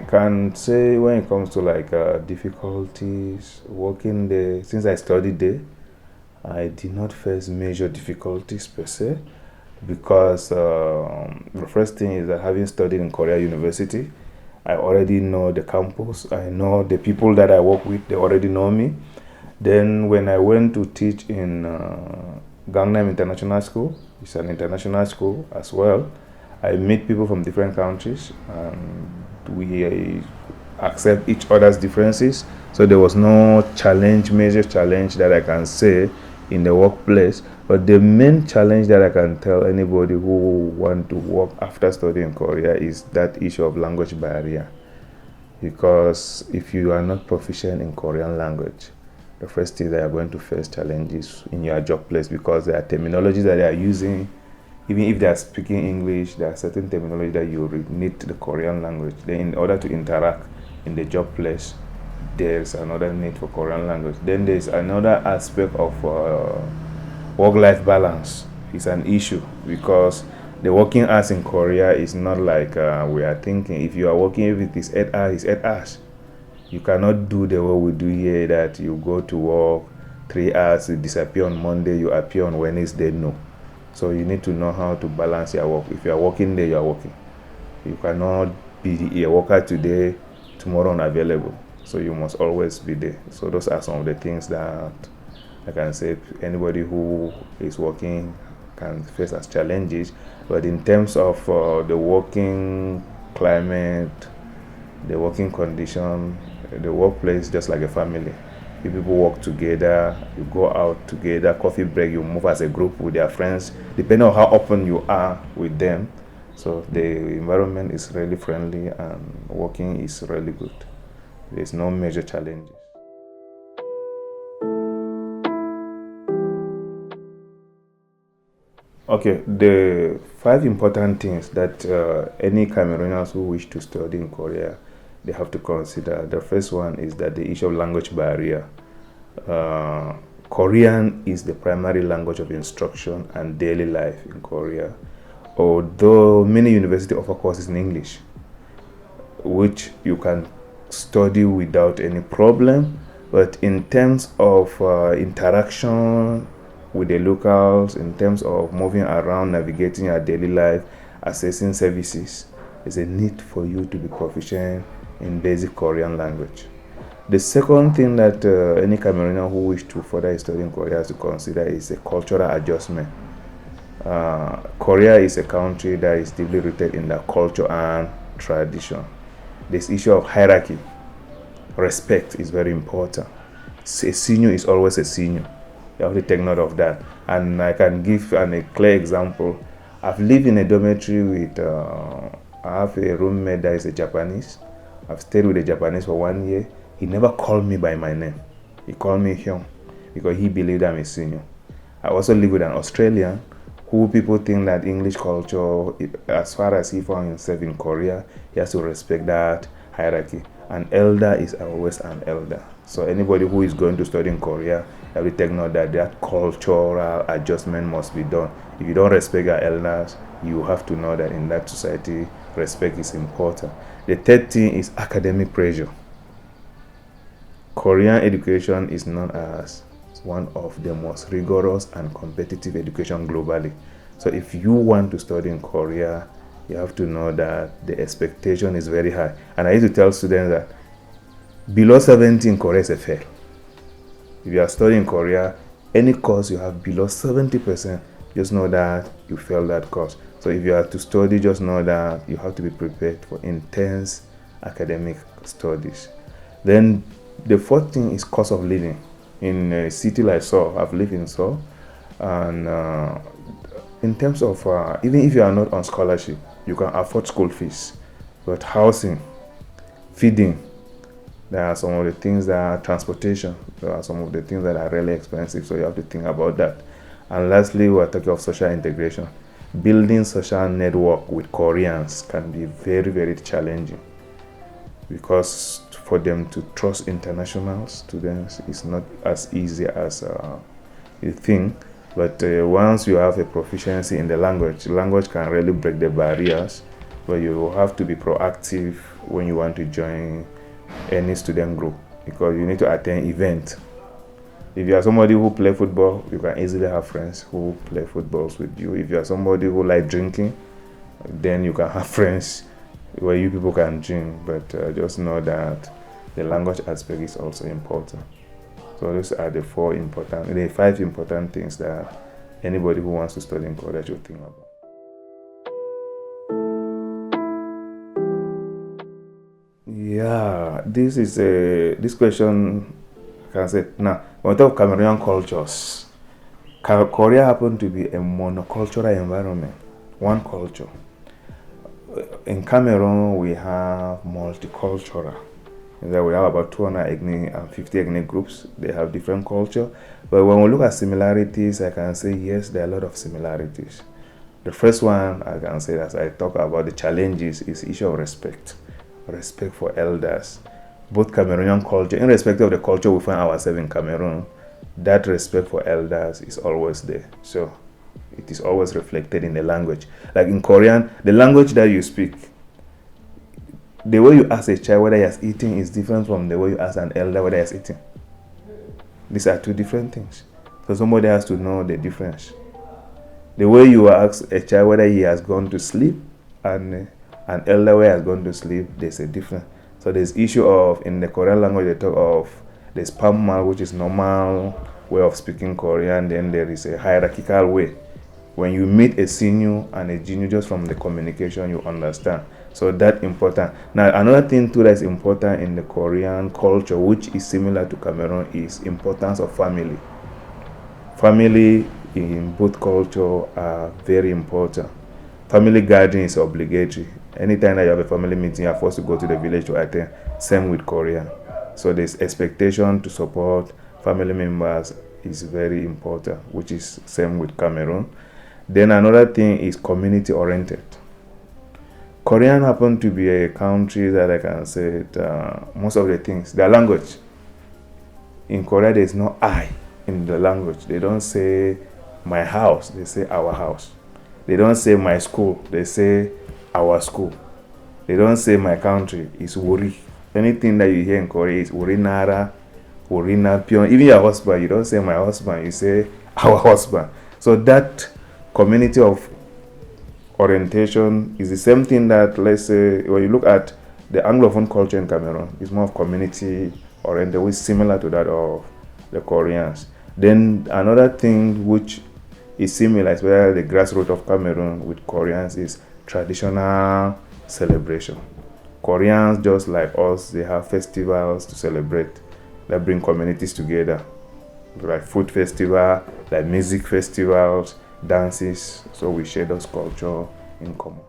can say when it comes to like difficulties working there, since I studied there, I did not face major difficulties per se, because the first thing is that having studied in Korea University, I already know the campus. I know the people that I work with. They already know me. Then when I went to teach in Gangnam International School, it's an international school as well. I meet people from different countries, and we accept each other's differences. So there was no major challenge that I can say in the workplace. But the main challenge that I can tell anybody who want to work after studying Korea is that issue of language barrier. Because if you are not proficient in Korean language, the first thing that you are going to face challenges in your job place, because there are terminologies that they are using. Even if they are speaking English, there are certain terminology that you need the Korean language. Then in order to interact in the job place, there's another need for Korean language. Then there's another aspect of work-life balance. It's an issue, because the working hours in Korea is not like we are thinking. If you are working with this 8 hours, it's 8 hours. You cannot do the way we do here, that you go to work 3 hours, you disappear on Monday, you appear on Wednesday. No. So you need to know how to balance your work. If you are working there, you are working. You cannot be a worker today, tomorrow unavailable. So you must always be there. So those are some of the things that I can say anybody who is working can face as challenges. But in terms of the working climate, the working condition, the workplace, just like a family. If people work together, you go out together, coffee break, you move as a group with their friends, depending on how open you are with them. So the environment is really friendly and working is really good. There's no major challenges. Okay, the 5 important things that any Cameroonians who wish to study in Korea, they have to consider. The first one is that the issue of language barrier. Korean is the primary language of instruction and daily life in Korea, although many universities offer courses in English, which you can study without any problem. But in terms of interaction with the locals, in terms of moving around, navigating your daily life, accessing services, there's a need for you to be proficient in basic Korean language. The second thing that any Cameroonian who wish to further study in Korea has to consider is a cultural adjustment. Korea is a country that is deeply rooted in the culture and tradition. This issue of hierarchy, respect is very important. A senior is always a senior. You have to take note of that. And I can give a clear example. I've lived in a dormitory with, I have a roommate that is a Japanese. I've stayed with a Japanese for 1 year. He never called me by my name. He called me Hyung because he believed I'm a senior. I also live with an Australian who people think that English culture, as far as he found himself in Korea, he has to respect that hierarchy. An elder is always an elder. So anybody who is going to study in Korea, you have to take note that cultural adjustment must be done. If you don't respect your elders, you have to know that in that society, respect is important. The third thing is academic pressure. Korean education is known as one of the most rigorous and competitive education globally. So if you want to study in Korea, you have to know that the expectation is very high. And I used to tell students that below 70 in Korea is a fail. If you are studying in Korea, any course you have below 70%, just know that you failed that course. So if you are to study, just know that you have to be prepared for intense academic studies. Then the fourth thing is cost of living. In a city like Seoul, I've lived in Seoul, and in terms of even if you are not on scholarship, you can afford school fees. But housing, feeding, there are some of the things that are transportation, there are some of the things that are really expensive, so you have to think about that. And lastly, we are talking of social integration. Building social network with Koreans can be very, very challenging, because for them to trust international students is not as easy as you think. But once you have a proficiency in the language can really break the barriers. But you have to be proactive when you want to join any student group, because you need to attend events. If you are somebody who play football, you can easily have friends who play footballs with you. If you are somebody who like drinking, then you can have friends where you people can drink. But just know that the language aspect is also important. So those are the 5 important things that anybody who wants to study in Korea should think about. Yeah, this question, I can say now. When we talk of Cameroonian cultures, Korea happens to be a monocultural environment, one culture. In Cameroon, we have multicultural. That we have about 250 ethnic groups. They have different culture. But when we look at similarities, I can say yes, there are a lot of similarities. The first one I can say, as I talk about the challenges, is issue of respect. Respect for elders. Both Cameroonian culture, irrespective of the culture we find ourselves in Cameroon, that respect for elders is always there. So it is always reflected in the language. Like in Korean, the language that you speak, the way you ask a child whether he has eaten is different from the way you ask an elder whether he has eaten. These are two different things. So somebody has to know the difference. The way you ask a child whether he has gone to sleep and an elder where he has gone to sleep, there's a difference. So there's issue of, in the Korean language, they talk of there's Pamma, which is normal way of speaking Korean. Then there is a hierarchical way. When you meet a senior and a junior, just from the communication, you understand. So that's important. Now, another thing too that's important in the Korean culture, which is similar to Cameroon, is importance of family. Family in both cultures are very important. Family gathering is obligatory. Anytime that you have a family meeting, you are forced to go to the village to attend. Same with Korea. So this expectation to support family members is very important, which is same with Cameroon. Then another thing is community oriented. Korean happen to be a country that I can say most of the things, their language. In Korea, there is no I in the language. They don't say my house, they say our house. They don't say my school, they say our school. They don't say my country, it's Wuri. Anything that you hear in Korea is Wuri Nara, Wuri Napion. Even your husband, you don't say my husband, you say our husband. So that community of orientation is the same thing that, let's say, when you look at the Anglophone culture in Cameroon, it's more of community oriented, which is similar to that of the Koreans. Then another thing which is similar, is where the grassroots of Cameroon with Koreans is traditional celebration. Koreans, just like us, they have festivals to celebrate that bring communities together, like food festival, like music festivals, dances. So we share those culture in common.